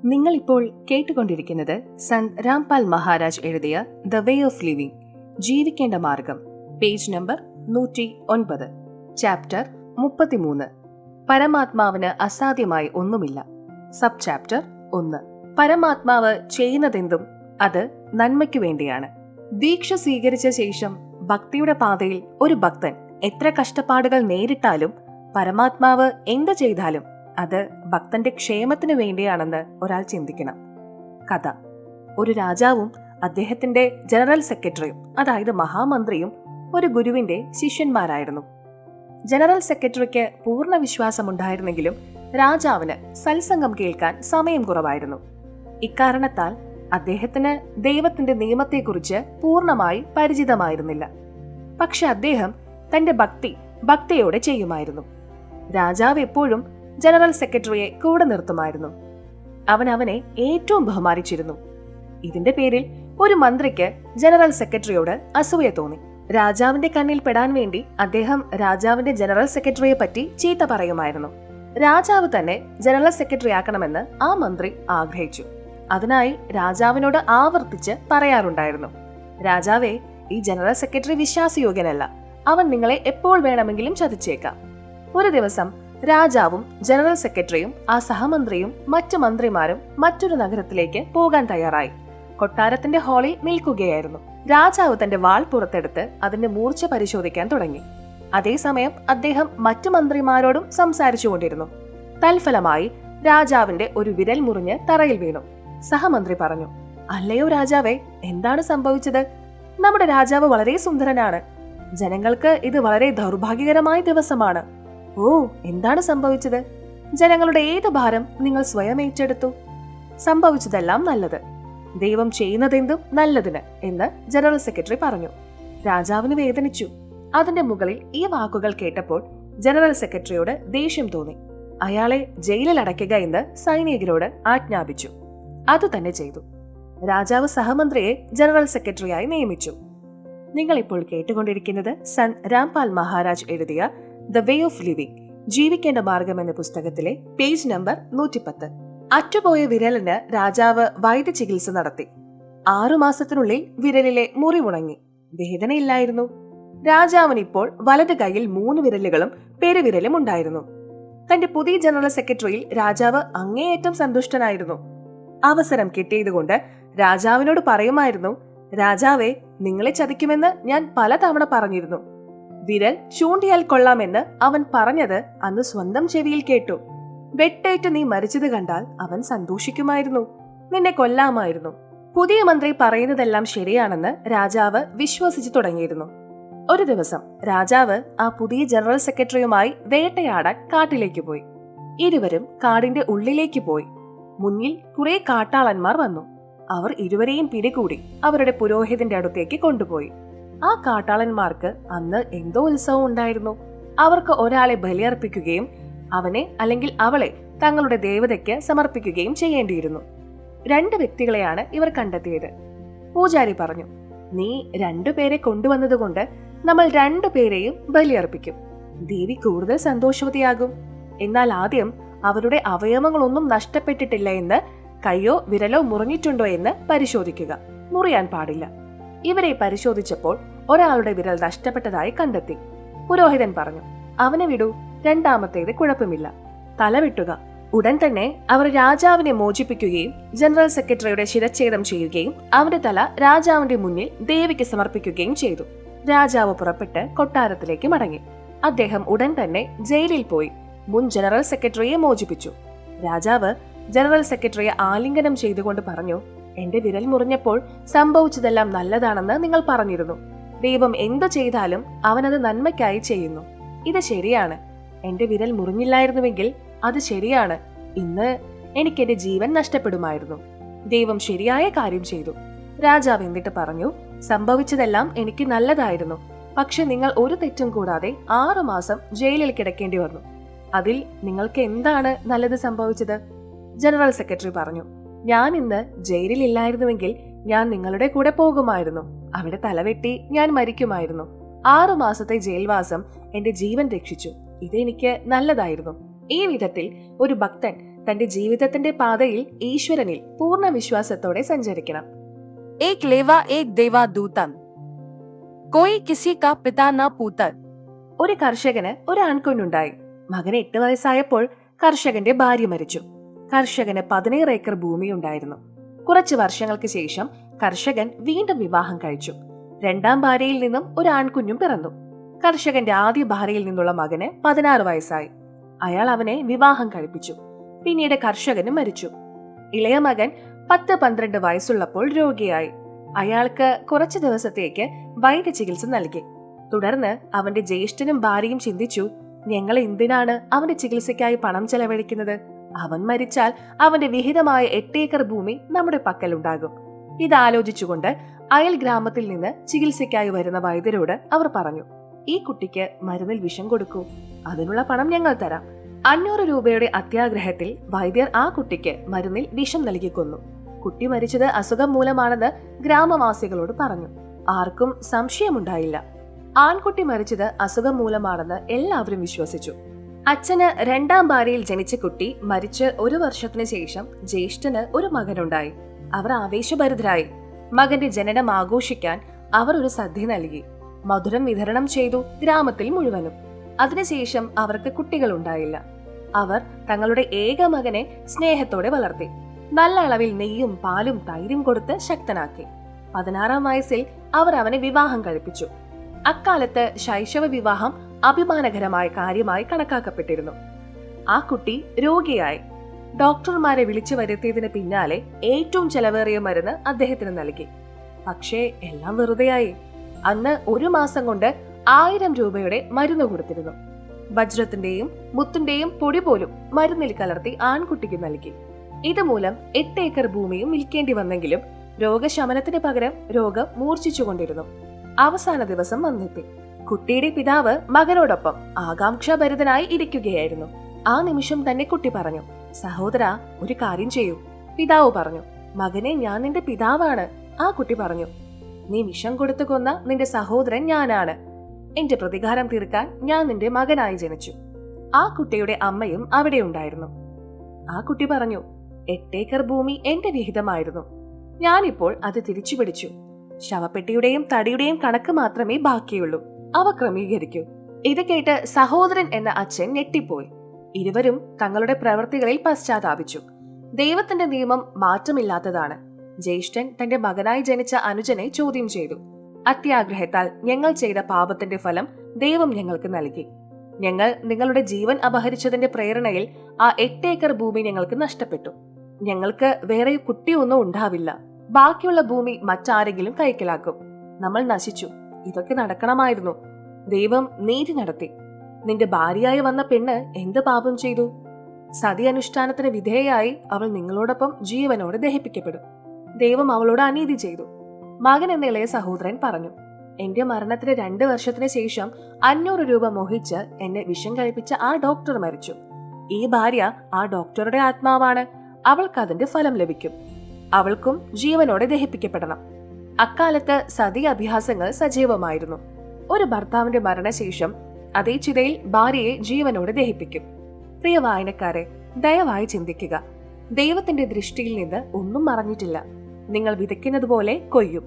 നിങ്ങൾ ഇപ്പോൾ കേട്ടുകൊണ്ടിരിക്കുന്നത് സന്ത് രാംപാൽ മഹാരാജ് എഴുതിയ ദ വേ ഓഫ് ലിവിംഗ്, ജീവിക്കേണ്ട മാർഗം, പേജ് നമ്പർ 109, ചാപ്റ്റർ 33. പരമാത്മാവിന് അസാധ്യമായി ഒന്നുമില്ല. Sub chapter 1. പരമാത്മാവ് ചെയ്യുന്നതെന്തും അത് നന്മയ്ക്കു വേണ്ടിയാണ്. ദീക്ഷ സ്വീകരിച്ച ശേഷം ഭക്തിയുടെ പാതയിൽ ഒരു ഭക്തൻ എത്ര കഷ്ടപ്പാടുകൾ നേരിട്ടാലും പരമാത്മാവ് എന്ത് ചെയ്താലും അത് ഭക്തന്റെ ക്ഷേമത്തിന് വേണ്ടിയാണെന്ന് ഒരാൾ ചിന്തിക്കണം. കഥ: ഒരു രാജാവും അദ്ദേഹത്തിന്റെ ജനറൽ സെക്രട്ടറിയും, അതായത് മഹാമന്ത്രിയും, ഒരു ഗുരുവിന്റെ ശിഷ്യന്മാരായിരുന്നു. ജനറൽ സെക്രട്ടറിക്ക് പൂർണ്ണ വിശ്വാസമുണ്ടായിരുന്നെങ്കിലും രാജാവിന് സത്സംഗം കേൾക്കാൻ സമയം കുറവായിരുന്നു. ഇക്കാരണത്താൽ അദ്ദേഹത്തിന് ദൈവത്തിന്റെ നിയമത്തെക്കുറിച്ച് പൂർണ്ണമായി പരിചിതമായിരുന്നില്ല. പക്ഷെ അദ്ദേഹം തന്റെ ഭക്തിയോടെ ചെയ്യുമായിരുന്നു. രാജാവ് എപ്പോഴും ജനറൽ സെക്രട്ടറിയെ കൂടെ നിർത്തുമായിരുന്നു. അവനെ ഏറ്റവും ബഹുമാനിച്ചിരുന്നു. ഇതിന്റെ പേരിൽ ഒരു മന്ത്രിക്ക് ജനറൽ സെക്രട്ടറിയോട് അസൂയ തോന്നി. രാജാവിന്റെ കണ്ണിൽ പെടാൻ വേണ്ടി അദ്ദേഹം രാജാവിന്റെ ജനറൽ സെക്രട്ടറിയെ പറ്റി ചീത്ത പറയുമായിരുന്നു. രാജാവ് തന്നെ ജനറൽ സെക്രട്ടറി ആക്കണമെന്ന് ആ മന്ത്രി ആഗ്രഹിച്ചു. അതിനായി രാജാവിനോട് ആവർത്തിച്ച് പറയാറുണ്ടായിരുന്നു, രാജാവേ, ഈ ജനറൽ സെക്രട്ടറി വിശ്വാസയോഗ്യനല്ല, അവൻ നിങ്ങളെ എപ്പോൾ വേണമെങ്കിലും ചതിച്ചേക്കാം. ഒരു ദിവസം രാജാവും ജനറൽ സെക്രട്ടറിയും ആ സഹമന്ത്രിയും മറ്റു മന്ത്രിമാരും മറ്റൊരു നഗരത്തിലേക്ക് പോകാൻ തയ്യാറായി. കൊട്ടാരത്തിന്റെ ഹാളിൽ നിൽക്കുകയായിരുന്നു. രാജാവ് തന്റെ വാൾ പുറത്തെടുത്ത് അതിന്റെ മൂർച്ച പരിശോധിക്കാൻ തുടങ്ങി. അതേസമയം അദ്ദേഹം മറ്റു മന്ത്രിമാരോടും സംസാരിച്ചുകൊണ്ടിരുന്നു. തൽഫലമായി രാജാവിന്റെ ഒരു വിരൽ മുറിഞ്ഞ് തറയിൽ വീണു. സഹമന്ത്രി പറഞ്ഞു, അല്ലയോ രാജാവേ, എന്താണ് സംഭവിച്ചത്? നമ്മുടെ രാജാവ് വളരെ സുന്ദരനാണ്. ജനങ്ങൾക്ക് ഇത് വളരെ ദൗർഭാഗ്യകരമായ ദിവസമാണ്. ഓ, എന്താണ് സംഭവിച്ചത്? ജനങ്ങളുടെ ഏത് ഭാരം നിങ്ങൾ സ്വയം ഏറ്റെടുത്തു? സംഭവിച്ചതെല്ലാം നല്ലത്. ദൈവം ചെയ്യുന്നതെന്തും നല്ലതിന് എന്ന് ജനറൽ സെക്രട്ടറി പറഞ്ഞു. രാജാവിന് വേദനിച്ചു. അതിന്റെ മുകളിൽ ഈ വാക്കുകൾ കേട്ടപ്പോൾ ജനറൽ സെക്രട്ടറിയോട് ദേഷ്യം തോന്നി. അയാളെ ജയിലിൽ അടയ്ക്കുക എന്ന് സൈനികരോട് ആജ്ഞാപിച്ചു. അതുതന്നെ ചെയ്തു. രാജാവ് സഹമന്ത്രിയെ ജനറൽ സെക്രട്ടറിയായി നിയമിച്ചു. നിങ്ങൾ ഇപ്പോൾ കേട്ടുകൊണ്ടിരിക്കുന്നത് സന്ത് രാംപാൽ മഹാരാജ് എഴുതിയ ദ വേ ഓഫ് ലിവിംഗ്, ജീവിക്കേണ്ട മാർഗം എന്ന പുസ്തകത്തിലെ പേജ് നമ്പർ 110. അറ്റുപോയ വിരലിന് രാജാവ് വൈദ്യ ചികിത്സ നടത്തി. 6 മാസത്തിനുള്ളിൽ വിരലിലെ മുറിവുണങ്ങി. വേദനയില്ലായിരുന്നു. രാജാവിന് ഇപ്പോൾ വലത് കൈയിൽ 3 വിരലുകളും പെരുവിരലും ഉണ്ടായിരുന്നു. തന്റെ പുതിയ ജനറൽ സെക്രട്ടറിയിൽ രാജാവ് അങ്ങേയറ്റം സന്തുഷ്ടനായിരുന്നു. അവസരം കിട്ടിയതുകൊണ്ട് രാജാവിനോട് പറയുമായിരുന്നു, രാജാവേ, നിങ്ങളെ ചതിക്കുമെന്ന് ഞാൻ പലതവണ പറഞ്ഞിരുന്നു. വിരൽ ചൂണ്ടിയാൽ കൊള്ളാമെന്ന് അവൻ പറഞ്ഞത് അന്ന് സ്വന്തം ചെവിയിൽ കേട്ടു. വെട്ടേറ്റ് നീ മരിച്ചത് കണ്ടാൽ അവൻ സന്തോഷിക്കുമായിരുന്നു. നിന്നെ കൊല്ലാമായിരുന്നു. പുതിയ മന്ത്രി പറയുന്നതെല്ലാം ശരിയാണെന്ന് രാജാവ് വിശ്വസിച്ചു തുടങ്ങിയിരുന്നു. ഒരു ദിവസം രാജാവ് ആ പുതിയ ജനറൽ സെക്രട്ടറിയുമായി വേട്ടയാടാൻ കാട്ടിലേക്ക് പോയി. ഇരുവരും കാടിന്റെ ഉള്ളിലേക്ക് പോയി. മുന്നിൽ കുറെ കാട്ടാളന്മാർ വന്നു. അവർ ഇരുവരെയും പിടികൂടി അവരുടെ പുരോഹിതന്റെ അടുത്തേക്ക് കൊണ്ടുപോയി. ആ കാട്ടാളന്മാർക്ക് അന്ന് എന്തോ ഉത്സവം ഉണ്ടായിരുന്നു. അവർക്ക് ഒരാളെ ബലിയർപ്പിക്കുകയും അവനെ അല്ലെങ്കിൽ അവളെ തങ്ങളുടെ ദേവതയ്ക്ക് സമർപ്പിക്കുകയും ചെയ്യേണ്ടിയിരുന്നു. 2 വ്യക്തികളെയാണ് ഇവർ കണ്ടെത്തിയത്. പൂജാരി പറഞ്ഞു, നീ 2 പേരെ കൊണ്ടുവന്നതുകൊണ്ട് നമ്മൾ 2 പേരെയും ബലിയർപ്പിക്കും. ദേവി കൂടുതൽ സന്തോഷവതിയാകും. എന്നാൽ ആദ്യം അവരുടെ അവയവങ്ങളൊന്നും നഷ്ടപ്പെട്ടിട്ടില്ല എന്ന്, കൈയോ വിരലോ മുറിഞ്ഞിട്ടുണ്ടോ എന്ന് പരിശോധിക്കുക. മുറിയാൻ പാടില്ല. ഇവരെ പരിശോധിച്ചപ്പോൾ ഒരാളുടെ വിരൽ നഷ്ടപ്പെട്ടതായി കണ്ടെത്തി. പുരോഹിതൻ പറഞ്ഞു, അവനെ വിടൂ, രണ്ടാമത്തേത് കുഴപ്പമില്ല. തല വെട്ടുക. ഉടൻ തന്നെ അവർ രാജാവിനെ മോചിപ്പിക്കുകയും ജനറൽ സെക്രട്ടറിയുടെ ശിരച്ഛേദം ചെയ്യുകയും അവന്റെ തല രാജാവിന്റെ മുന്നിൽ ദേവിക്ക് സമർപ്പിക്കുകയും ചെയ്തു. രാജാവ് പുറപ്പെട്ട് കൊട്ടാരത്തിലേക്ക് മടങ്ങി. അദ്ദേഹം ഉടൻ തന്നെ ജയിലിൽ പോയി മുൻ ജനറൽ സെക്രട്ടറിയെ മോചിപ്പിച്ചു. രാജാവ് ജനറൽ സെക്രട്ടറിയെ ആലിംഗനം ചെയ്തുകൊണ്ട് പറഞ്ഞു, എന്റെ വിരൽ മുറിഞ്ഞപ്പോൾ സംഭവിച്ചതെല്ലാം നല്ലതാണെന്ന് നിങ്ങൾ പറഞ്ഞിരുന്നു. ദൈവം എന്തു ചെയ്താലും അവനത് നന്മയ്ക്കായി ചെയ്യുന്നു. ഇത് ശരിയാണ്. എന്റെ വിരൽ മുറിഞ്ഞില്ലായിരുന്നുവെങ്കിൽ അത് ശരിയാണ്, ഇന്ന് എനിക്ക് എന്റെ ജീവൻ നഷ്ടപ്പെടുമായിരുന്നു. ദൈവം ശരിയായ കാര്യം ചെയ്തു. രാജാവ് എന്നിട്ട് പറഞ്ഞു, സംഭവിച്ചതെല്ലാം എനിക്ക് നല്ലതായിരുന്നു. പക്ഷെ നിങ്ങൾ ഒരു തെറ്റും കൂടാതെ 6 മാസം ജയിലിൽ കിടക്കേണ്ടി വന്നു. അതിൽ നിങ്ങൾക്ക് എന്താണ് നല്ലത് സംഭവിച്ചത്? ജനറൽ സെക്രട്ടറി പറഞ്ഞു, ഞാൻ ഇന്ന് ജയിലിൽ ഇല്ലായിരുന്നുവെങ്കിൽ ഞാൻ നിങ്ങളുടെ കൂടെ പോകുമായിരുന്നു. അവിടെ തലവെട്ടി ഞാൻ മരിക്കുമായിരുന്നു. 6 മാസത്തെ ജയിൽവാസം എന്റെ ജീവൻ രക്ഷിച്ചു. ഇതെനിക്ക് നല്ലതായിരുന്നു. ഈ വിധത്തിൽ ഒരു ഭക്തൻ തന്റെ ജീവിതത്തിന്റെ പാതയിൽ ഈശ്വരനിൽ പൂർണ്ണ വിശ്വാസത്തോടെ സഞ്ചരിക്കണം. ഏക് ലേവാ ഏക് ദേവാ ദൂതം, കോയി കിസി കാ പിതാ ന പൂതർ. ഒരു കർഷകന് ഒരു ആൺകുഞ്ഞുണ്ടായി. മകന് 8 വയസ്സായപ്പോൾ കർഷകന്റെ ഭാര്യ മരിച്ചു. കർഷകന് 17 ഏക്കർ ഭൂമി ഉണ്ടായിരുന്നു. കുറച്ചു വർഷങ്ങൾക്ക് ശേഷം കർഷകൻ വീണ്ടും വിവാഹം കഴിച്ചു. രണ്ടാം ഭാര്യയിൽ നിന്നും ഒരു ആൺകുഞ്ഞും പിറന്നു. കർഷകന്റെ ആദ്യ ഭാര്യയിൽ നിന്നുള്ള മകന് 16 വയസ്സായി. അയാൾ അവനെ വിവാഹം കഴിപ്പിച്ചു. പിന്നീട് കർഷകനും മരിച്ചു. ഇളയ മകൻ 10-12 വയസ്സുള്ളപ്പോൾ രോഗിയായി. അയാൾക്ക് കുറച്ചു ദിവസത്തേക്ക് വൈദ്യ ചികിത്സ നൽകി. തുടർന്ന് അവന്റെ ജ്യേഷ്ഠനും ഭാര്യയും ചിന്തിച്ചു, ഞങ്ങൾ എന്തിനാണ് അവന്റെ ചികിത്സയ്ക്കായി പണം ചെലവഴിക്കുന്നത്? അവൻ മരിച്ചാൽ അവന്റെ വിഹിതമായ 8 ഏക്കർ ഭൂമി നമ്മുടെ പക്കലുണ്ടാകും. ഇതാലോചിച്ചുകൊണ്ട് അയൽ ഗ്രാമത്തിൽ നിന്ന് ചികിത്സയ്ക്കായി വരുന്ന വൈദ്യരോട് അവർ പറഞ്ഞു, ഈ കുട്ടിക്ക് മരുന്നിൽ വിഷം കൊടുക്കൂ, അതിനുള്ള പണം ഞങ്ങൾ തരാം. 500 രൂപയുടെ അത്യാഗ്രഹത്തിൽ വൈദ്യർ ആ കുട്ടിക്ക് മരുന്നിൽ വിഷം നൽകി കൊന്നു. കുട്ടി മരിച്ചത് അസുഖം മൂലമാണെന്ന് ഗ്രാമവാസികളോട് പറഞ്ഞു. ആർക്കും സംശയമുണ്ടായില്ല. ആൺകുട്ടി മരിച്ചത് അസുഖം മൂലമാണെന്ന് എല്ലാവരും വിശ്വസിച്ചു. അച്ഛന് രണ്ടാം ഭാര്യയിൽ ജനിച്ച കുട്ടി മരിച്ച് 1 വർഷത്തിന് ശേഷം ജ്യേഷ്ഠന് ഒരു മകനുണ്ടായി. അവർ ആവേശഭരിതരായി. മകന്റെ ജനനം ആഘോഷിക്കാൻ അവർ ഒരു സദ്യ നൽകി. മധുരം വിതരണം ചെയ്തു ഗ്രാമത്തിൽ മുഴുവനും. അതിനുശേഷം അവർക്ക് കുട്ടികളുണ്ടായില്ല. അവർ തങ്ങളുടെ ഏക മകനെ സ്നേഹത്തോടെ വളർത്തി. നല്ല അളവിൽ നെയ്യും പാലും തൈരും കൊടുത്ത് ശക്തനാക്കി. 16-ാം വയസ്സിൽ അവർ അവനെ വിവാഹം കഴിപ്പിച്ചു. അക്കാലത്ത് ശൈശവ വിവാഹം അഭിമാനകരമായ കാര്യമായി കണക്കാക്കപ്പെട്ടിരുന്നു. ആ കുട്ടി രോഗിയായി. ഡോക്ടർമാരെ വിളിച്ചു വരുത്തിയതിന് പിന്നാലെ ഏറ്റവും ചെലവേറിയ മരുന്ന് അദ്ദേഹത്തിന് നൽകി. പക്ഷേ എല്ലാം വെറുതെയായി. അന്ന് 1 മാസം കൊണ്ട് 1000 രൂപയുടെ മരുന്ന് കൊടുത്തിരുന്നു. വജ്രത്തിന്റെയും മുത്തിന്റെയും പൊടി പോലും മരുന്നിൽ കലർത്തി ആൺകുട്ടിക്ക് നൽകി. ഇതുമൂലം 8 ഏക്കർ ഭൂമിയും വിൽക്കേണ്ടി വന്നെങ്കിലും രോഗശമനത്തിന് പകരം രോഗം മൂർച്ഛിച്ചുകൊണ്ടിരുന്നു. അവസാന ദിവസം വന്നെത്തി. കുട്ടിയുടെ പിതാവ് മകനോടൊപ്പം ആകാംക്ഷാഭരിതനായി ഇരിക്കുകയായിരുന്നു. ആ നിമിഷം തന്നെ കുട്ടി പറഞ്ഞു, സഹോദരാ, ഒരു കാര്യം ചെയ്യൂ. പിതാവ് പറഞ്ഞു, മകനെ, ഞാൻ നിന്റെ പിതാവാണ്. ആ കുട്ടി പറഞ്ഞു, നീ വിഷം കൊടുത്തു കൊന്ന നിന്റെ സഹോദരൻ ഞാനാണ്. എന്റെ പ്രതികാരം തീർക്കാൻ ഞാൻ നിന്റെ മകനായി ജനിച്ചു. ആ കുട്ടിയുടെ അമ്മയും അവിടെ ഉണ്ടായിരുന്നു. ആ കുട്ടി പറഞ്ഞു, 8 ഏക്കർ ഭൂമി എന്റെ വിഹിതമായിരുന്നു. ഞാനിപ്പോൾ അത് തിരിച്ചു പിടിച്ചു. ശവപ്പെട്ടിയുടെയും തടിയുടെയും കണക്ക് മാത്രമേ ബാക്കിയുള്ളൂ. അവ ക്രമീകരിക്കൂ. ഇത് കേട്ട് സഹോദരൻ എന്ന അച്ഛൻ ഞെട്ടിപ്പോയി. ഇരുവരും തങ്ങളുടെ പ്രവൃത്തികളിൽ പശ്ചാത്താപിച്ചു. ദൈവത്തിന്റെ നിയമം മാറ്റമില്ലാത്തതാണ്. ജ്യേഷ്ഠൻ തന്റെ മകനായി ജനിച്ച അനുജനെ ചോദ്യം ചെയ്തു. അത്യാഗ്രഹത്താൽ ഞങ്ങൾ ചെയ്ത പാപത്തിന്റെ ഫലം ദൈവം ഞങ്ങൾക്ക് നൽകി. ഞങ്ങൾ നിങ്ങളുടെ ജീവൻ അപഹരിച്ചതിന്റെ പ്രേരണയിൽ ആ 8 ഏക്കർ ഭൂമി ഞങ്ങൾക്ക് നഷ്ടപ്പെട്ടു. ഞങ്ങൾക്ക് വേറെ കുട്ടിയൊന്നും ഉണ്ടാവില്ല. ബാക്കിയുള്ള ഭൂമി മറ്റാരെങ്കിലും കൈക്കലാക്കും. നമ്മൾ നശിച്ചു. ഇതൊക്കെ നടക്കണമായിരുന്നു. ദൈവം നീതി നടത്തി. നിന്റെ ഭാര്യയായി വന്ന പെണ്ണ് എന്ത് പാപം ചെയ്തു? സതി അനുഷ്ഠാനത്തിന് വിധേയയായി അവൾ നിങ്ങളോടൊപ്പം ജീവനോടെ ദഹിപ്പിക്കപ്പെടും. ദൈവം അവളോട് അനീതി ചെയ്തു. മകൻ എന്ന ഇളയ സഹോദരൻ പറഞ്ഞു, എന്റെ മരണത്തിന് 2 വർഷത്തിന് ശേഷം 500 രൂപ മോഹിച്ച് എന്നെ വിഷം കഴിപ്പിച്ച ആ ഡോക്ടർ മരിച്ചു. ഈ ഭാര്യ ആ ഡോക്ടറുടെ ആത്മാവാണ്. അവൾക്ക് അതിന്റെ ഫലം ലഭിക്കും. അവൾക്കും ജീവനോടെ ദഹിപ്പിക്കപ്പെടണം. അക്കാലത്ത് സതി അഭ്യാസങ്ങൾ സജീവമായിരുന്നു. ഒരു ഭർത്താവിന്റെ മരണശേഷം അതേ ചിതയിൽ ഭാര്യയെ ജീവനോടെ ദഹിപ്പിക്കും. പ്രിയ വായനക്കാരെ, ദയവായി ചിന്തിക്കുക. ദൈവത്തിന്റെ ദൃഷ്ടിയിൽ നിന്ന് ഒന്നും മറഞ്ഞിട്ടില്ല. നിങ്ങൾ വിതയ്ക്കുന്നത് പോലെ കൊയ്യും.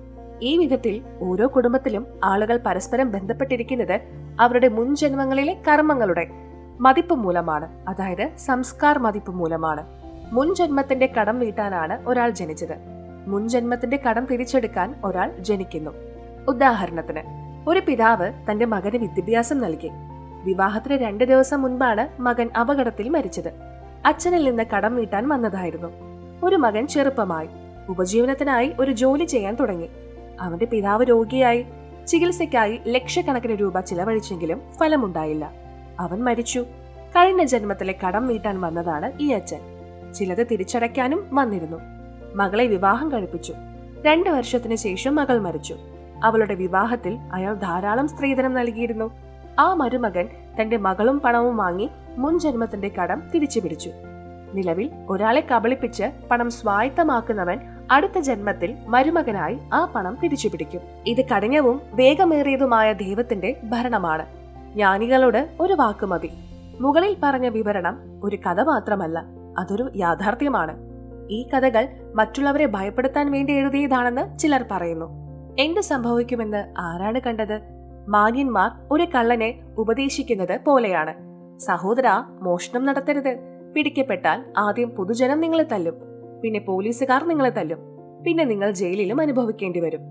ഈ വിധത്തിൽ ഓരോ കുടുംബത്തിലും ആളുകൾ പരസ്പരം ബന്ധപ്പെട്ടിരിക്കുന്നത് അവരുടെ മുൻജന്മങ്ങളിലെ കർമ്മങ്ങളുടെ മതിപ്പ് മൂലമാണ്. അതായത് സംസ്കാർ മതിപ്പ് മൂലമാണ്. മുൻജന്മത്തിന്റെ കടം വീട്ടാനാണ് ഒരാൾ ജനിച്ചത്. മുൻജന്മത്തിന്റെ കടം തിരിച്ചെടുക്കാൻ ഒരാൾ ജനിക്കുന്നു. ഉദാഹരണത്തിന്, ഒരു പിതാവ് തന്റെ മകന് വിദ്യാഭ്യാസം നൽകി. വിവാഹത്തിന് 2 ദിവസം മുൻപാണ് മകൻ അപകടത്തിൽ മരിച്ചത്. അച്ഛനിൽ നിന്ന് കടം വീട്ടാൻ വന്നതായിരുന്നു. ഒരു മകൻ ചെറുപ്പമായി ഉപജീവനത്തിനായി ഒരു ജോലി ചെയ്യാൻ തുടങ്ങി. അവന്റെ പിതാവ് രോഗിയായി. ചികിത്സയ്ക്കായി ലക്ഷക്കണക്കിന് രൂപ ചിലവഴിച്ചെങ്കിലും ഫലമുണ്ടായില്ല. അവൻ മരിച്ചു. കഴിഞ്ഞ ജന്മത്തിലെ കടം വീട്ടാൻ വന്നതാണ് ഈ അച്ഛൻ. ചിലത് തിരിച്ചടയ്ക്കാനും വന്നിരുന്നു. മകളെ വിവാഹം കഴിപ്പിച്ചു. 2 വർഷത്തിന് ശേഷം മകൾ മരിച്ചു. അവളുടെ വിവാഹത്തിൽ അയാൾ ധാരാളം സ്ത്രീധനം നൽകിയിരുന്നു. ആ മരുമകൻ തന്റെ മകളും പണവും വാങ്ങി മുൻജന്മത്തിന്റെ കടം തിരിച്ചു പിടിച്ചു. നിലവിൽ ഒരാളെ കബളിപ്പിച്ച് പണം സ്വായത്തമാക്കുന്നവൻ അടുത്ത ജന്മത്തിൽ മരുമകനായി ആ പണം തിരിച്ചു പിടിക്കും. ഇത് കഠിനവും വേഗമേറിയതുമായ ദൈവത്തിന്റെ ഭരണമാണ്. ജ്ഞാനികളോട് ഒരു വാക്ക് മതി. മുകളിൽ പറഞ്ഞ വിവരണം ഒരു കഥ മാത്രമല്ല, അതൊരു യാഥാർത്ഥ്യമാണ്. ഈ കഥകൾ മറ്റുള്ളവരെ ഭയപ്പെടുത്താൻ വേണ്ടി എഴുതിയതാണെന്ന് ചിലർ പറയുന്നു. എന്ത് സംഭവിക്കുമെന്ന് ആരാണ് കണ്ടത്? മാന്യന്മാർ ഒരു കള്ളനെ ഉപദേശിക്കുന്നത് പോലെയാണ്. സഹോദരാ, മോഷണം നടത്തരുത്. പിടിക്കപ്പെട്ടാൽ ആദ്യം പൊതുജനം നിങ്ങളെ തല്ലും, പിന്നെ പോലീസുകാർ നിങ്ങളെ തല്ലും, പിന്നെ നിങ്ങൾ ജയിലിലും അനുഭവിക്കേണ്ടി വരും.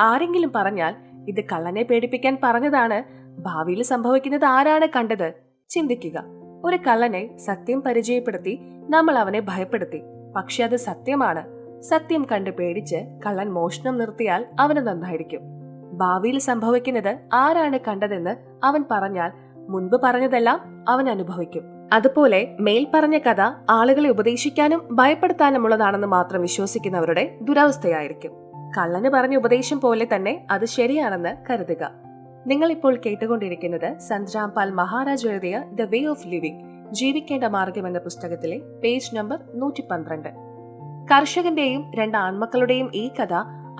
ആരെങ്കിലും പറഞ്ഞാൽ ഇത് കള്ളനെ പേടിപ്പിക്കാൻ പറഞ്ഞതാണ്, ഭാവിയിൽ സംഭവിക്കുന്നത് ആരാണ് കണ്ടത്? ചിന്തിക്കുക. ഒരു കള്ളനെ സത്യം പരിചയപ്പെടുത്തി നമ്മൾ അവനെ ഭയപ്പെടുത്തി. പക്ഷെ അത് സത്യമാണ്. സത്യം കണ്ട് പേടിച്ച് കള്ളൻ മോഷണം നിർത്തിയാൽ അവന് നന്നായിരിക്കും. ഭാവിയിൽ സംഭവിക്കുന്നത് ആരാണ് കണ്ടതെന്ന് അവൻ പറഞ്ഞാൽ മുൻപ് പറഞ്ഞതെല്ലാം അവൻ അനുഭവിക്കും. അതുപോലെ മേൽ പറഞ്ഞ കഥ ആളുകളെ ഉപദേശിക്കാനും ഭയപ്പെടുത്താനുമുള്ളതാണെന്ന് മാത്രം വിശ്വസിക്കുന്നവരുടെ ദുരവസ്ഥയായിരിക്കും. കള്ളന് പറഞ്ഞ ഉപദേശം പോലെ തന്നെ അത് ശരിയാണെന്ന് കരുതുക. നിങ്ങൾ ഇപ്പോൾ കേട്ടുകൊണ്ടിരിക്കുന്നത് സന്ത് രാംപാൽ മഹാരാജ് എഴുതിയ ദ വേ ഓഫ് ലിവിംഗ്, ജീവിക്കേണ്ട മാർഗം എന്ന പുസ്തകത്തിലെ പേജ് നമ്പർ 112. കർഷകന്റെയും 2 ആൺമക്കളുടെയും ഈ കഥ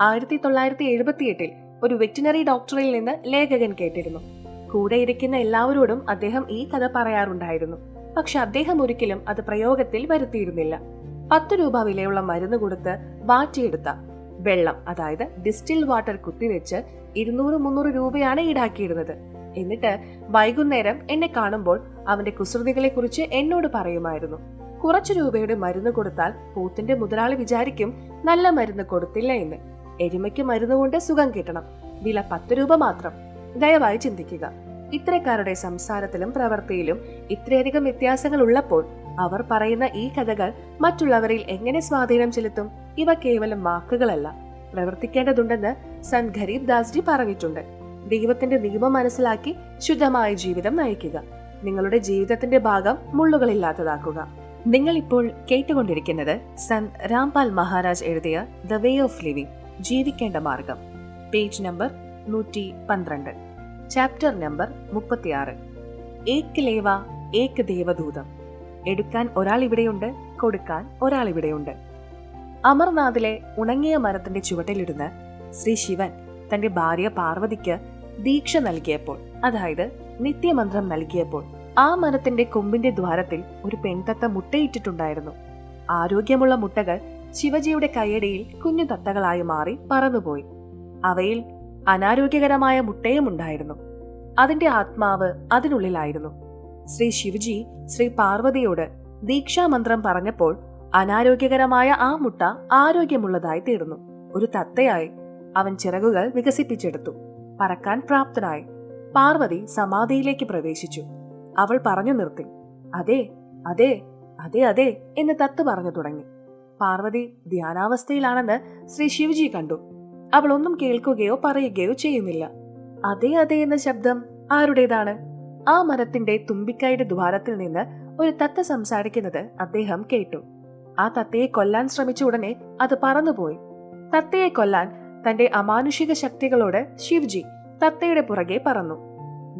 1978 ഒരു വെറ്റിനറി ഡോക്ടറിൽ നിന്ന് ലേഖകൻ കേട്ടിരുന്നു. കൂടെ ഇരിക്കുന്ന എല്ലാവരോടും അദ്ദേഹം ഈ കഥ പറയാറുണ്ടായിരുന്നു. പക്ഷെ അദ്ദേഹം ഒരിക്കലും അത് പ്രയോഗത്തിൽ വരുത്തിയിരുന്നില്ല. 10 രൂപ വിലയുള്ള മരുന്ന് കൊടുത്ത് വാറ്റിയെടുത്ത വെള്ളം, അതായത് ഡിസ്റ്റിൽ വാട്ടർ കുത്തിവെച്ച് 200-300 രൂപയാണ് ഈടാക്കിയിരുന്നത്. എന്നിട്ട് വൈകുന്നേരം എന്നെ കാണുമ്പോൾ അവന്റെ കുസൃതികളെ കുറിച്ച് എന്നോട് പറയുമായിരുന്നു. കുറച്ചു രൂപയുടെ മരുന്ന് കൊടുത്താൽ പോത്തിന്റെ മുതലാളി വിചാരിക്കും നല്ല മരുന്ന് കൊടുത്തില്ല എന്ന്. എരുമയ്ക്ക് മരുന്ന് കൊണ്ട് സുഖം കിട്ടണം, വില 10 രൂപ മാത്രം. ദയവായി ചിന്തിക്കുക. ഇത്തരക്കാരുടെ സംസാരത്തിലും പ്രവൃത്തിയിലും ഇത്രയധികം വ്യത്യാസങ്ങൾ ഉള്ളപ്പോൾ അവർ പറയുന്ന ഈ കഥകൾ മറ്റുള്ളവരിൽ എങ്ങനെ സ്വാധീനം ചെലുത്തും? ഇവ കേവലം വാക്കുകളല്ല, പ്രവർത്തിക്കേണ്ടതുണ്ടെന്ന് സന്ത് ഗരീബ് ദാസ് ജി പറഞ്ഞിട്ടുണ്ട്. ദൈവത്തിന്റെ നിയമം മനസ്സിലാക്കി ശുദ്ധമായ ജീവിതം നയിക്കുക. നിങ്ങളുടെ ജീവിതത്തിന്റെ ഭാഗം മുള്ളുകളില്ലാത്തതാക്കുക. നിങ്ങൾ ഇപ്പോൾ കേട്ടുകൊണ്ടിരിക്കുന്നത് സന്ത് രാംപാൽ മഹാരാജ് എഴുതിയ ദ വേ ഓഫ് ലിവിംഗ്, ജീവിക്കേണ്ട മാർഗം, പേജ് നമ്പർ 112, ചാപ്റ്റർ നമ്പർ 36. ഏക് ലേവ ഏക് ദേവദൂതം. എടുക്കാൻ ഒരാൾ ഇവിടെയുണ്ട്, കൊടുക്കാൻ ഒരാൾ ഇവിടെയുണ്ട്. അമർനാഥിലെ ഉണങ്ങിയ മരത്തിന്റെ ചുവട്ടിലിരുന്ന് ശ്രീ ശിവൻ തന്റെ ഭാര്യ പാർവതിക്ക് ദീക്ഷ നൽകിയപ്പോൾ, അതായത് നിത്യമന്ത്രം നൽകിയപ്പോൾ, ആ മരത്തിന്റെ കൊമ്പിന്റെ ദ്വാരത്തിൽ ഒരു പെൺതത്ത മുട്ടയിട്ടിട്ടുണ്ടായിരുന്നു. ആരോഗ്യമുള്ള മുട്ടകൾ ശിവജിയുടെ കൈയടിയിൽ കുഞ്ഞു തത്തകളായി മാറി പറന്നുപോയി. അവയിൽ അനാരോഗ്യകരമായ മുട്ടയും ഉണ്ടായിരുന്നു. അതിന്റെ ആത്മാവ് അതിനുള്ളിലായിരുന്നു. ശ്രീ ശിവജി ശ്രീ പാർവതിയോട് ദീക്ഷാമന്ത്രം പറഞ്ഞപ്പോൾ അനാരോഗ്യകരമായ ആ മുട്ട ആരോഗ്യമുള്ളതായി തീർന്നു. ഒരു തത്തയായി അവൻ ചിറകുകൾ വികസിപ്പിച്ചെടുത്തു. പറക്കാൻ പ്രാപ്തനായി. പാർവതി സമാധിയിലേക്ക് പ്രവേശിച്ചു. അവൾ പറഞ്ഞു നിർത്തി. അതെ അതെ അതെ അതെ എന്ന് തത്ത് പറഞ്ഞു തുടങ്ങി. പാർവതി ധ്യാനാവസ്ഥയിലാണെന്ന് ശ്രീ ശിവജി കണ്ടു. അവൾ ഒന്നും കേൾക്കുകയോ പറയുകയോ ചെയ്യുന്നില്ല. അതെ അതെ എന്ന ശബ്ദം ആരുടേതാണ്? ആ മരത്തിന്റെ തുമ്പിക്കൈയുടെ ദ്വാരത്തിൽ നിന്ന് ഒരു തത്ത സംസാരിക്കുന്നത് അദ്ദേഹം കേട്ടു. ആ തത്തയെ കൊല്ലാൻ ശ്രമിച്ച ഉടനെ അത് പറന്നുപോയി. തത്തയെ കൊല്ലാൻ തന്റെ അമാനുഷിക ശക്തികളോട് ശിവജി തത്തയുടെ പുറകെ പറന്നു.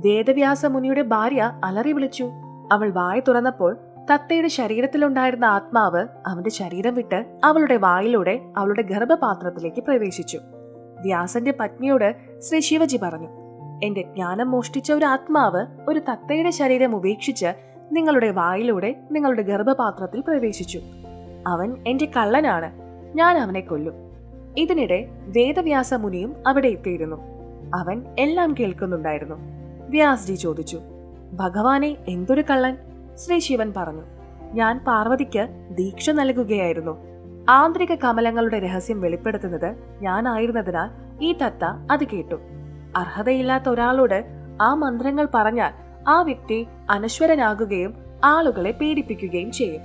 വേദവ്യാസ മുനിയുടെ ഭാര്യ അലറി വിളിച്ചു. അവൾ വായ തുറന്നപ്പോൾ തത്തയുടെ ശരീരത്തിലുണ്ടായിരുന്ന ആത്മാവ് അവന്റെ ശരീരം വിട്ട് അവളുടെ വായിലൂടെ അവളുടെ ഗർഭപാത്രത്തിലേക്ക് പ്രവേശിച്ചു. വ്യാസന്റെ പത്നിയോട് ശ്രീ ശിവജി പറഞ്ഞു, എന്റെ ജ്ഞാനം മോഷ്ടിച്ച ഒരു ആത്മാവ് ഒരു തത്തയുടെ ശരീരം ഉപേക്ഷിച്ച് നിങ്ങളുടെ വായിലൂടെ നിങ്ങളുടെ ഗർഭപാത്രത്തിൽ പ്രവേശിച്ചു. അവൻ എന്റെ കള്ളനാണ്, ഞാൻ അവനെ കൊല്ലും. ഇതിനിടെ വേദവ്യാസ മുനിയും അവിടെ എത്തിയിരുന്നു. അവൻ എല്ലാം കേൾക്കുന്നുണ്ടായിരുന്നു. വ്യാസ്ജി ചോദിച്ചു, ഭഗവാനെ, എന്തൊരു കള്ളൻ? ശ്രീ ശിവൻ പറഞ്ഞു, ഞാൻ പാർവതിക്ക് ദീക്ഷ നൽകുകയായിരുന്നു. ആന്തരിക കമലങ്ങളുടെ രഹസ്യം വെളിപ്പെടുത്തുന്നത് ഞാനായിരുന്നതിനാൽ ഈ തത്ത അത് കേട്ടു. അർഹതയില്ലാത്ത ഒരാളോട് ആ മന്ത്രങ്ങൾ പറഞ്ഞാൽ ആ വ്യക്തി അനശ്വരനാകുകയും ആളുകളെ പീഡിപ്പിക്കുകയും ചെയ്യും.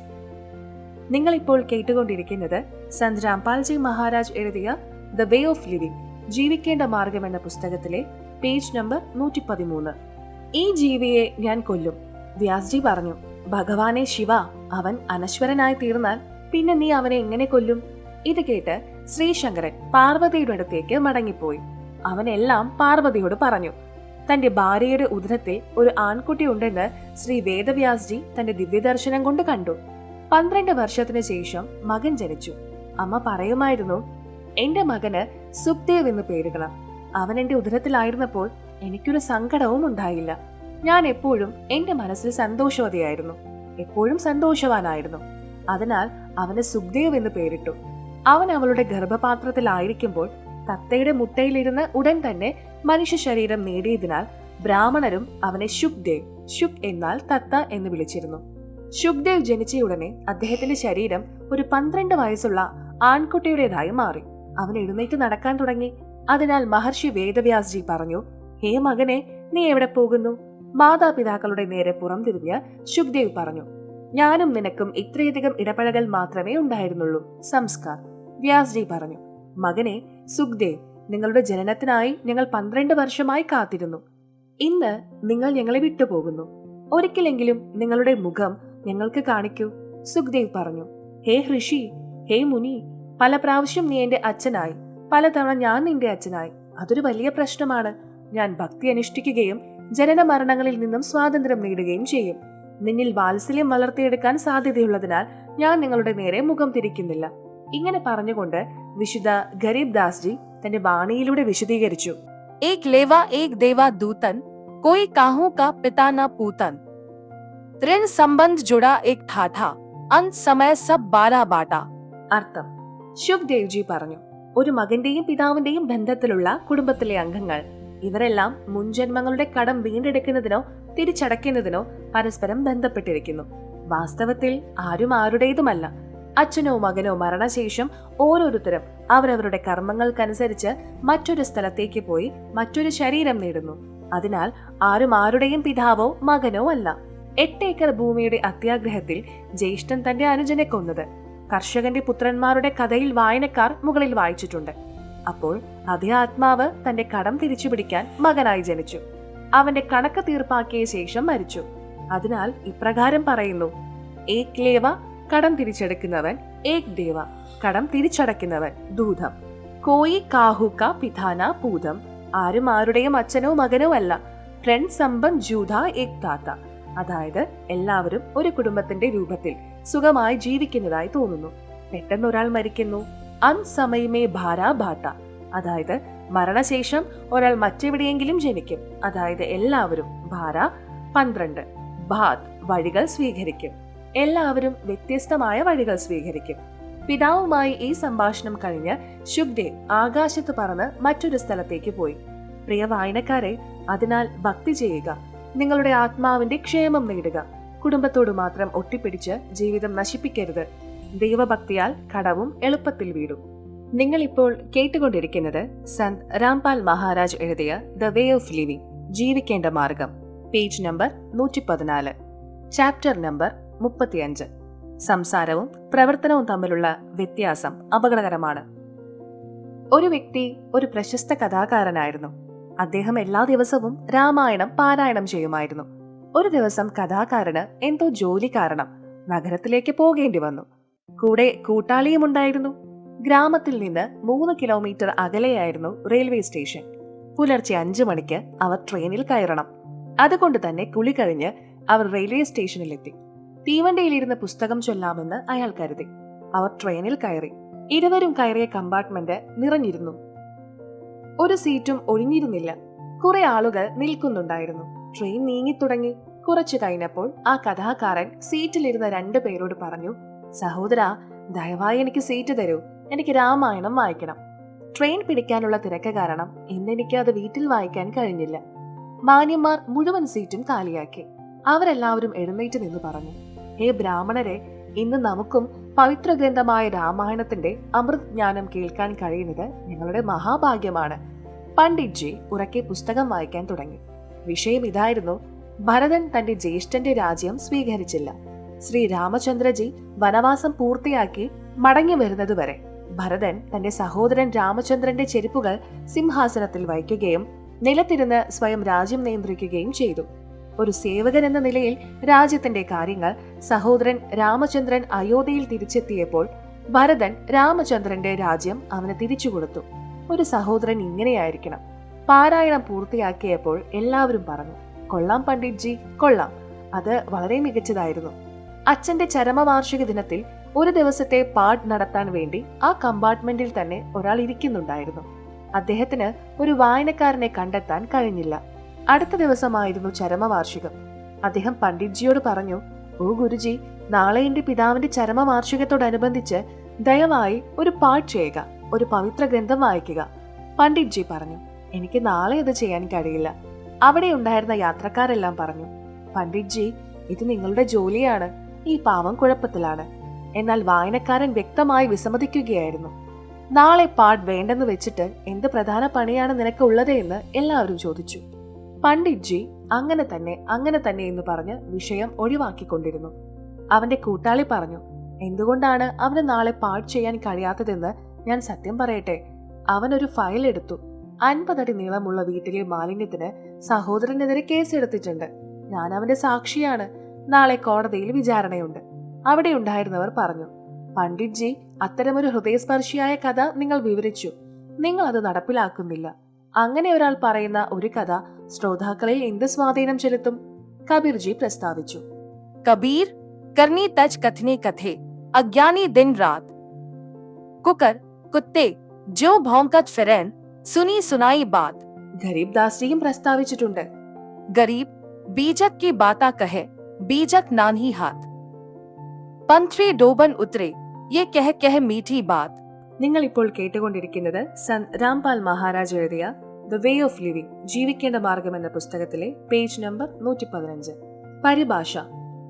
നിങ്ങൾ ഇപ്പോൾ കേട്ടുകൊണ്ടിരിക്കുന്നത് സന്ത് രാംപാൽജി മഹാരാജ് എഴുതിയ ദ വേ ഓഫ് ലിവിംഗ്, ജീവിക്കേണ്ട മാർഗം എന്ന പുസ്തകത്തിലെ പേജ് നമ്പർ 113. ഈ ജീവിയെ ഞാൻ കൊല്ലും. വ്യാസ്ജി പറഞ്ഞു, ഭഗവാനെ ശിവ, അവൻ അനശ്വരനായി തീർന്നാൽ പിന്നെ നീ അവനെ എങ്ങനെ കൊല്ലും? ഇത് കേട്ട് ശ്രീശങ്കരൻ പാർവതിയുടെ അടുത്തേക്ക് മടങ്ങിപ്പോയി. അവനെല്ലാം പാർവതിയോട് പറഞ്ഞു. തന്റെ ഭാര്യയുടെ ഉദരത്തിൽ ഒരു ആൺകുട്ടി ഉണ്ടെന്ന് ശ്രീ വേദവ്യാസ്ജി തന്റെ ദിവ്യദർശനം കൊണ്ട് കണ്ടു. 12 വർഷത്തിന് ശേഷം മകൻ ജനിച്ചു. അമ്മ പറയുമായിരുന്നു, എന്റെ മകന് സുഖ്ദേവ് എന്ന് പേരിടണം. അവൻ എന്റെ ഉദരത്തിലായിരുന്നപ്പോൾ എനിക്കൊരു സങ്കടവും ഉണ്ടായില്ല. ഞാൻ എപ്പോഴും എന്റെ മനസ്സിൽ സന്തോഷവതിയായിരുന്നു, എപ്പോഴും സന്തോഷവാനായിരുന്നു. അതിനാൽ അവന് സുഖ്ദേവ് എന്ന് പേരിട്ടു. അവൻ അവളുടെ ഗർഭപാത്രത്തിലായിരിക്കുമ്പോൾ തത്തയുടെ മുട്ടയിലിരുന്ന് ഉടൻ തന്നെ മനുഷ്യ ശരീരം നേടിയതിനാൽ ബ്രാഹ്മണരും അവനെ ശുക്ദേവ്, ശുക് എന്നാൽ തത്ത എന്ന് വിളിച്ചിരുന്നു. ശുക്ദേവ് ജനിച്ചയുടനെ അദ്ദേഹത്തിന്റെ ശരീരം ഒരു 12 വയസ്സുള്ള ആൺകുട്ടിയുടേതായി മാറി. അവൻ എഴുന്നേറ്റ് നടക്കാൻ തുടങ്ങി. അതിനാൽ മഹർഷി വേദവ്യാസ്ജി പറഞ്ഞു, ഹേ മകനെ, നീ എവിടെ പോകുന്നു? മാതാപിതാക്കളുടെ നേരെ പുറംതിരിഞ്ഞ് ശുക്ദേവ് പറഞ്ഞു, ഞാനും നിനക്കും ഇത്രയധികം ഇടപഴകൽ മാത്രമേ ഉണ്ടായിരുന്നുള്ളൂ. സംസ്കാർ. വ്യാസ്ജി പറഞ്ഞു, മകനെ സുഖ്ദേവ്, നിങ്ങളുടെ ജനനത്തിനായി ഞങ്ങൾ 12 വർഷമായി കാത്തിരുന്നു. ഇന്ന് നിങ്ങൾ ഞങ്ങളെ വിട്ടുപോകുന്നു. ഒരിക്കലെങ്കിലും നിങ്ങളുടെ മുഖം ഞങ്ങൾക്ക് കാണിക്കൂ. സുഖ്ദേവ് പറഞ്ഞു, ഹേ ഋഷി, ഹേ മുനി, പല പ്രാവശ്യം നീ എന്റെ അച്ഛനായി, പലതവണ ഞാൻ നിന്റെ അച്ഛനായി. അതൊരു വലിയ പ്രശ്നമാണ്. ഞാൻ ഭക്തി അനുഷ്ഠിക്കുകയും ജനന മരണങ്ങളിൽ നിന്നും സ്വാതന്ത്ര്യം നേടുകയും ചെയ്യും. നിന്നിൽ വാത്സല്യം വളർത്തിയെടുക്കാൻ സാധ്യതയുള്ളതിനാൽ ഞാൻ നിങ്ങളുടെ നേരെ മുഖം തിരിക്കുന്നില്ല. ഇങ്ങനെ പറഞ്ഞുകൊണ്ട് വിശുദ്ധ ഗരീബ് ദാസ്ജി തന്റെ വാണിയിലൂടെ വിശദീകരിച്ചു. एक लेवा एक देवा दूतन, कोई काहू का पिता न पूतन, तृण संबंध जुड़ा एक था, अंत समय सब 12 बाटा. അർത്ഥം, ശുക്ദേവ്ജി പറഞ്ഞു, ഒരു മകന്റെയും പിതാവിന്റെയും ബന്ധത്തിലുള്ള കുടുംബത്തിലെ അംഗങ്ങൾ ഇവരെല്ലാം മുൻജന്മങ്ങളുടെ കടം വീണ്ടെടുക്കുന്നതിനോ തിരിച്ചടയ്ക്കുന്നതിനോ പരസ്പരം ബന്ധപ്പെട്ടിരിക്കുന്നു. വാസ്തവത്തിൽ ആരും ആരുടേതുമല്ല. അച്ഛനോ മകനോ മരണശേഷം ഓരോരുത്തരും അവരവരുടെ കർമ്മങ്ങൾക്കനുസരിച്ച് മറ്റൊരു സ്ഥലത്തേക്ക് പോയി മറ്റൊരു ശരീരം നേടുന്നു. അതിനാൽ ആരും ആരുടെയും പിതാവോ മകനോ അല്ല. 8 ഏക്കർ ഭൂമിയുടെ അത്യാഗ്രഹത്തിൽ ജ്യേഷ്ഠൻ തന്റെ അനുജനെ കൊന്നത് കർഷകന്റെ പുത്രന്മാരുടെ കഥയിൽ വായനക്കാർ മുകളിൽ വായിച്ചിട്ടുണ്ട്. അപ്പോൾ അതേ ആത്മാവ് തന്റെ കടം തിരിച്ചുപിടിക്കാൻ മകനായി ജനിച്ചു. അവന്റെ കണക്ക് തീർപ്പാക്കിയ ശേഷം മരിച്ചു. അതിനാൽ ഇപ്രകാരം പറയുന്നു, ഏക് ലേവ കടം തിരിച്ചെടുക്കുന്നവൻ, ഏക് ദേവ കടം തിരിച്ചടയ്ക്കുന്നവൻ, ദൂതം, കോയി കാഹുക പിതാന പൂതം, ആരും ആരുടെയും അച്ഛനോ മകനോ അല്ല. ട്രെൻ സമ്പൻ ജൂത ഏക് താത്ത, അതായത് എല്ലാവരും ഒരു കുടുംബത്തിന്റെ രൂപത്തിൽ സുഖമായി ജീവിക്കുന്നതായി തോന്നുന്നു. പെട്ടെന്ന് ഒരാൾ മരിക്കുന്നു. അൻ സമയമേ ഭാരാ ഭാട്ട, അതായത് മരണശേഷം ഒരാൾ മറ്റെവിടെയെങ്കിലും ജനിക്കും. അതായത് എല്ലാവരും ഭാര 12, ഭാത് വഴികൾ സ്വീകരിക്കും. എല്ലാവരും വ്യത്യസ്തമായ വഴികൾ സ്വീകരിക്കും. പിതാവുമായി ഈ സംഭാഷണം കഴിഞ്ഞ് ശുക്ദേവ് ആകാശത്ത് പറന്ന് മറ്റൊരു സ്ഥലത്തേക്ക് പോയി. പ്രിയ വായനക്കാരെ, അതിനാൽ ഭക്തി ചെയ്യുക, നിങ്ങളുടെ ആത്മാവിന്റെ ക്ഷേമം നേടുക. കുടുംബത്തോട് മാത്രം ഒട്ടിപ്പിടിച്ച് ജീവിതം നശിപ്പിക്കരുത്. ദൈവഭക്തിയാൽ കടവും എളുപ്പത്തിൽ വീടും. നിങ്ങൾ ഇപ്പോൾ കേട്ടുകൊണ്ടിരിക്കുന്നത് സന്ത് രാംപാൽ മഹാരാജ് എഴുതിയ ദ വേ ഓഫ് ലിവിംഗ്, ജീവിക്കേണ്ട മാർഗം, പേജ് നമ്പർ 114, ചാപ്റ്റർ നമ്പർ 35. സംസാരവും പ്രവർത്തനവും തമ്മിലുള്ള വ്യത്യാസം അപകടകരമാണ്. ഒരു വ്യക്തി ഒരു പ്രശസ്ത കഥാകാരനായിരുന്നു. അദ്ദേഹം എല്ലാ ദിവസവും രാമായണം പാരായണം ചെയ്യുമായിരുന്നു. ഒരു ദിവസം കഥാകാരന് എന്തോ ജോലി കാരണം നഗരത്തിലേക്ക് പോകേണ്ടി വന്നു. കൂടെ കൂട്ടാളിയും ഉണ്ടായിരുന്നു. ഗ്രാമത്തിൽ നിന്ന് 3 കിലോമീറ്റർ അകലെയായിരുന്നു റെയിൽവേ സ്റ്റേഷൻ. പുലർച്ചെ 5 മണിക്ക് അവർ ട്രെയിനിൽ കയറണം. അതുകൊണ്ട് തന്നെ കുളി കഴിഞ്ഞ് അവർ റെയിൽവേ സ്റ്റേഷനിലെത്തി. തീവണ്ടിയിലിരുന്ന് പുസ്തകം ചൊല്ലാമെന്ന് അയാൾ കരുതി. അവർ ട്രെയിനിൽ കയറി. ഇരുവരും കയറിയ കമ്പാർട്ട്മെന്റ് നിറഞ്ഞിരുന്നു. ഒരു സീറ്റും ഒഴിഞ്ഞിരുന്നില്ല. കുറെ ആളുകൾ നിൽക്കുന്നുണ്ടായിരുന്നു. ട്രെയിൻ നീങ്ങിത്തുടങ്ങി. കുറച്ചു കഴിഞ്ഞപ്പോൾ ആ കഥാകാരൻ സീറ്റിലിരുന്ന 2 പേരോട് പറഞ്ഞു, സഹോദരാ, ദയവായി എനിക്ക് സീറ്റ് തരൂ, എനിക്ക് രാമായണം വായിക്കണം. ട്രെയിൻ പിടിക്കാനുള്ള തിരക്ക് കാരണം ഇന്നെനിക്ക് അത് വീട്ടിൽ വായിക്കാൻ കഴിഞ്ഞില്ല. മാന്യന്മാർ മുഴുവൻ സീറ്റും കാലിയാക്കി. അവരെല്ലാവരും എഴുന്നേറ്റ് നിന്ന് പറഞ്ഞു, ഹേ ബ്രാഹ്മണരെ, ഇന്ന് നമുക്കും പവിത്ര ഗ്രന്ഥമായ രാമായണത്തിന്റെ അമൃത് ജ്ഞാനം കേൾക്കാൻ കഴിയുന്നത് ഞങ്ങളുടെ മഹാഭാഗ്യമാണ്. പണ്ഡിറ്റ്ജി ഉറക്കെ പുസ്തകം വായിക്കാൻ തുടങ്ങി. വിഷയം ഇതായിരുന്നു: ഭരതൻ തന്റെ ജ്യേഷ്ഠന്റെ രാജ്യം സ്വീകരിച്ചില്ല. ശ്രീ രാമചന്ദ്രജി വനവാസം പൂർത്തിയാക്കി മടങ്ങി വരുന്നതുവരെ ഭരതൻ തന്റെ സഹോദരൻ രാമചന്ദ്രന്റെ ചെരുപ്പുകൾ സിംഹാസനത്തിൽ വയ്ക്കുകയും നിലത്തിരുന്ന് സ്വയം രാജ്യം നിയന്ത്രിക്കുകയും ചെയ്തു. ഒരു സേവകൻ എന്ന നിലയിൽ രാജ്യത്തിന്റെ കാര്യങ്ങൾ സഹോദരൻ രാമചന്ദ്രൻ അയോധ്യയിൽ തിരിച്ചെത്തിയപ്പോൾ ഭരതൻ രാമചന്ദ്രന്റെ രാജ്യം അവന് തിരിച്ചു കൊടുത്തു. ഒരു സഹോദരൻ ഇങ്ങനെയായിരിക്കണം. പാരായണം പൂർത്തിയാക്കിയപ്പോൾ എല്ലാവരും പറഞ്ഞു, കൊള്ളാം പണ്ഡിറ്റ്ജി, കൊള്ളാം, അത് വളരെ മികച്ചതായിരുന്നു. അച്ഛന്റെ ചരമവാർഷിക ദിനത്തിൽ ഒരു ദിവസത്തെ പാഠ് നടത്താൻ വേണ്ടി ആ കമ്പാർട്ട്മെന്റിൽ തന്നെ ഒരാൾ ഇരിക്കുന്നുണ്ടായിരുന്നു. അദ്ദേഹത്തിന് ഒരു വായനക്കാരനെ കണ്ടെത്താൻ കഴിഞ്ഞില്ല. അടുത്ത ദിവസമായിരുന്നു ചരമവാർഷികം. അദ്ദേഹം പണ്ഡിറ്റ്ജിയോട് പറഞ്ഞു, ഓ ഗുരുജി, നാളെ എന്റെ പിതാവിന്റെ ചരമവാർഷികത്തോടനുബന്ധിച്ച് ദയവായി ഒരു പാഠ് ചെയ്യുക, ഒരു പവിത്ര ഗ്രന്ഥം വായിക്കുക. പണ്ഡിറ്റ് ജി പറഞ്ഞു. എനിക്ക് നാളെ ഇത് ചെയ്യാൻ കഴിയില്ല. അവിടെ ഉണ്ടായിരുന്ന യാത്രക്കാരെല്ലാം പറഞ്ഞു, പണ്ഡിറ്റ് ജി, ഇത് നിങ്ങളുടെ ജോലിയാണ്. ഈ പാവം കുഴപ്പത്തിലാണ്. എന്നാൽ വായനക്കാരൻ വ്യക്തമായി വിസമ്മതിക്കുകയായിരുന്നു. നാളെ പാഠ് വേണ്ടെന്ന് വെച്ചിട്ട് എന്ത് പ്രധാന പണിയാണ് നിനക്ക് ഉള്ളത് എന്ന് എല്ലാവരും ചോദിച്ചു. പണ്ഡിറ്റ് ജി അങ്ങനെ തന്നെ എന്ന് പറഞ്ഞ് വിഷയം ഒഴിവാക്കിക്കൊണ്ടിരുന്നു. അവന്റെ കൂട്ടാളി പറഞ്ഞു, എന്തുകൊണ്ടാണ് അവന് നാളെ പാഠ് ചെയ്യാൻ കഴിയാത്തതെന്ന് ഞാൻ സത്യം പറയട്ടെ. അവനൊരു ഫയൽ എടുത്തു. 50 അടി നീളമുള്ള വീട്ടിലെ മാലിന്യത്തിന് സഹോദരനെതിരെ കേസെടുത്തിട്ടുണ്ട്. ഞാൻ അവന്റെ സാക്ഷിയാണ്. നാളെ കോടതിയിൽ വിചാരണയുണ്ട്. അവിടെ ഉണ്ടായിരുന്നവർ പറഞ്ഞു, പണ്ഡിറ്റ് ജി, അത്തരമൊരു ഹൃദയസ്പർശിയായ കഥ നിങ്ങൾ വിവരിച്ചു. നിങ്ങൾ അത് നടപ്പിലാക്കുന്നില്ല. അങ്ങനെ ഒരാൾ പറയുന്ന ഒരു കഥ ശ്രോതാക്കളിൽ എന്ത് സ്വാധീനം ചെലുത്തും? കബീർ ജി പ്രസ്താവിച്ചു. कबीर करनी तज कथने कथे अज्ञानी दिन रात कुकर कुत्ते जो भौंकत फिरेन सुनी सुनाई बात. ഗരീബ് ദാസ് ജിയും പ്രസ്താവിച്ചിട്ടുണ്ട്. गरीब बीजक की बाता कहे बीजक नान्ही हाथ पंथरी डोबन उतरे ये कह मीठी बात. നിങ്ങൾ ഇപ്പോൾ കേട്ടുകൊണ്ടിരിക്കുന്നത് സന്ത് രാംപാൽ മഹാരാജ് എഴുതിയ ദ വേ ഓഫ് ലിവിംഗ്, ജീവിക്കേണ്ട മാർഗം എന്ന പുസ്തകത്തിലെ പേജ് നമ്പർ 115. പരിഭാഷ: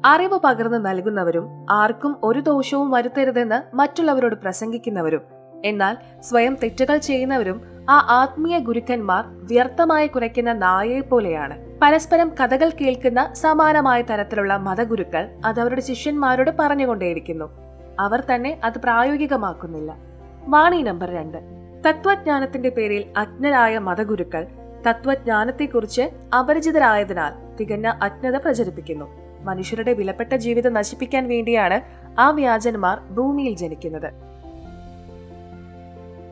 അറിവ് പകർന്നു നൽകുന്നവരും ആർക്കും ഒരു ദോഷവും വരുത്തരുതെന്ന് മറ്റുള്ളവരോട് പ്രസംഗിക്കുന്നവരും എന്നാൽ സ്വയം തെറ്റുകൾ ചെയ്യുന്നവരും ആ ആത്മീയ ഗുരുക്കന്മാർ വ്യർത്ഥമായി കുറയ്ക്കുന്ന നായയെ പോലെയാണ്. പരസ്പരം കഥകൾ കേൾക്കുന്ന സമാനമായ തരത്തിലുള്ള മതഗുരുക്കൾ അത് അവരുടെ ശിഷ്യന്മാരോട് പറഞ്ഞുകൊണ്ടേയിരിക്കുന്നു. അവർ തന്നെ അത് പ്രായോഗികമാക്കുന്നില്ല. വാണി നമ്പർ 2. തത്വജ്ഞാനത്തിന്റെ പേരിൽ അജ്ഞരായ മതഗുരുക്കൾ തത്വജ്ഞാനത്തെക്കുറിച്ച് അപരിചിതരായതിനാൽ തികഞ്ഞ അജ്ഞത പ്രചരിപ്പിക്കുന്നു. മനുഷ്യരുടെ വിലപ്പെട്ട ജീവിതം നശിപ്പിക്കാൻ വേണ്ടിയാണ് ആ വ്യാജന്മാർ ഭൂമിയിൽ ജനിക്കുന്നത്.